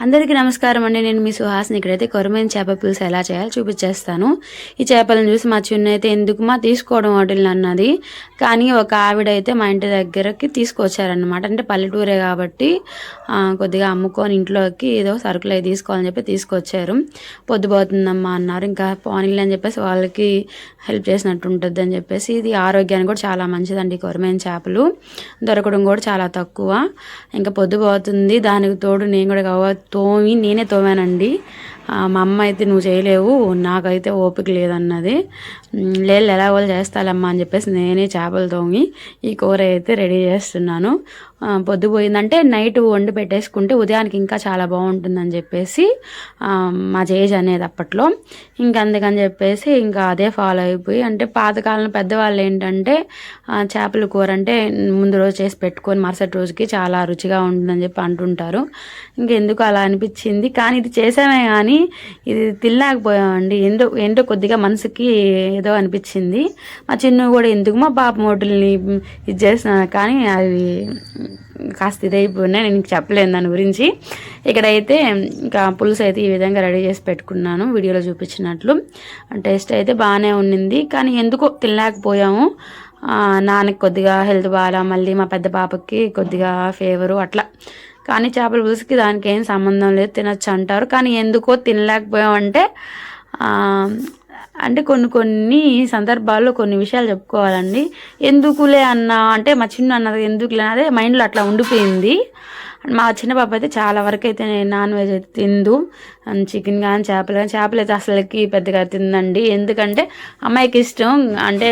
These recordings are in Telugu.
అందరికీ నమస్కారం అండి. నేను మీ సుహాస్ని. ఇక్కడైతే కొరమేను చేప పులుసు ఎలా చేయాలో చూపించేస్తాను. ఈ చేపలను చూసి మా చిన్న అయితే ఎందుకు మా తీసుకోవడం వాటిని అన్నది. కానీ ఒక ఆవిడ అయితే మా ఇంటి దగ్గరకి తీసుకొచ్చారనమాట. అంటే పల్లెటూరే కాబట్టి కొద్దిగా అమ్ముకొని ఇంట్లోకి ఏదో సరుకులు అవి తీసుకోవాలని చెప్పి తీసుకొచ్చారు. పొద్దుపోతుందమ్మా అన్నారు. ఇంకా పోనీలు అని చెప్పేసి వాళ్ళకి హెల్ప్ చేసినట్టు ఉంటుంది అని చెప్పేసి. ఇది ఆరోగ్యానికి కూడా చాలా మంచిదండి. కొరమేను చేపలు దొరకడం కూడా చాలా తక్కువ. ఇంకా పొద్దుపోతుంది, దానికి తోడు నేను కూడా నేనే తోమానండి. మా అమ్మ అయితే నువ్వు చేయలేవు, నాకైతే ఓపిక లేదన్నది. లేదు ఎలాగో చేస్తాలమ్మా అని చెప్పేసి నేనే చేపలు తోమి ఈ కూర అయితే రెడీ చేస్తున్నాను. పొద్దుపోయిందంటే నైట్ వండి పెట్టేసుకుంటే ఉదయానికి ఇంకా చాలా బాగుంటుందని చెప్పేసి మా జేజ్ అనేది అప్పట్లో. ఇంకా అందుకని చెప్పేసి ఇంకా అదే ఫాలో అయిపోయి, అంటే పాతకాలంలో పెద్దవాళ్ళు ఏంటంటే చేపల కూర అంటే ముందు రోజు చేసి పెట్టుకొని మరుసటి రోజుకి చాలా రుచిగా ఉంటుందని చెప్పి అంటుంటారు. ఇంకెందుకు అలా అనిపించింది. కానీ ఇది చేసామే కానీ ఇది తినలేకపోయామండి. ఏంటో కొద్దిగా మనసుకి ఏదో అనిపించింది. మా చిన్న కూడా ఎందుకు మా పాప మోటల్ని ఇది చేస్తున్నాను, కానీ అవి కాస్త ఇదైపోయినాయి. నేను చెప్పలేను దాని గురించి. ఇక్కడైతే ఇంకా పులుసు అయితే ఈ విధంగా రెడీ చేసి పెట్టుకున్నాను వీడియోలో చూపించినట్లు. టేస్ట్ అయితే బాగానే ఉండింది, కానీ ఎందుకో తినలేకపోయాము. నాన్నకి కొద్దిగా హెల్త్ బాగా, మళ్ళీ మా పెద్ద పాపకి కొద్దిగా ఫీవరు అట్లా. కానీ చేపల పులుసుకి దానికి ఏం సంబంధం లేదు, తినచ్చు అంటారు. కానీ ఎందుకో తినలేకపోయామంటే అంటే కొన్ని సందర్భాల్లో కొన్ని విషయాలు చెప్పుకోవాలండి. ఎందుకులే అంటే మా చిన్న అన్నది ఎందుకులే అదే మైండ్లో అట్లా ఉండిపోయింది. మా చిన్న పాప అయితే చాలా వరకు అయితే నాన్ వెజ్ అయితే తిందు. చికెన్ కానీ చేపలు అయితే అసలుకి పెద్దగా తిందండి. ఎందుకంటే అమ్మాయికి ఇష్టం అంటే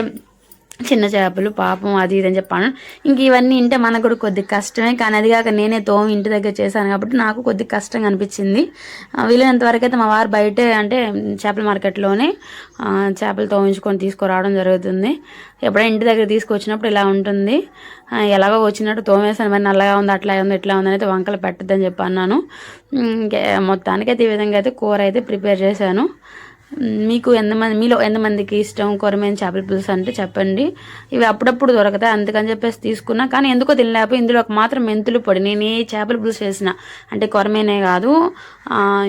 చిన్న చేపలు, పాపం అది ఇది అని చెప్పాను. ఇంక ఇవన్నీ ఇంటే మనకు కూడా కొద్దిగా కష్టమే. కానీ అది కాక నేనే ఇంటి దగ్గర చేశాను కాబట్టి నాకు కొద్దిగా కష్టంగా అనిపించింది. వీలైనంత వరకు అయితే మా వారు బయటే అంటే చేపల మార్కెట్లోనే చేపలు తోమించుకొని తీసుకురావడం జరుగుతుంది. ఎప్పుడైనా ఇంటి దగ్గర తీసుకొచ్చినప్పుడు ఇలా ఉంటుంది. ఎలాగో వచ్చినట్టు తోమేసాను, మరి నల్లగా ఉంది, అట్లా ఉంది, ఇట్లా ఉంది అయితే వంకలు పెట్టద్దని చెప్పి అన్నాను. మొత్తానికైతే ఈ విధంగా అయితే కూర అయితే ప్రిపేర్ చేశాను. మీలో ఎంతమందికి ఇష్టం కొరమేను చేపల పులుసు అంటే చెప్పండి. ఇవి అప్పుడప్పుడు దొరకతాయి, అందుకని చెప్పేసి తీసుకున్నా. కానీ ఎందుకో తినలేకపోయి ఇందులో మాత్రం మెంతులు పొడి. నేను ఏ చేపల పులుసు వేసిన అంటే కొరమేనే కాదు,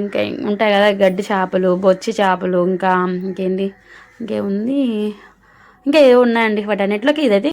ఇంకా ఉంటాయి కదా గడ్డి చేపలు, బొచ్చి చేపలు, ఇంకేముంది ఇంకా ఏవో ఉన్నాయండి. వాటన్నిటిలోకి ఇదైతే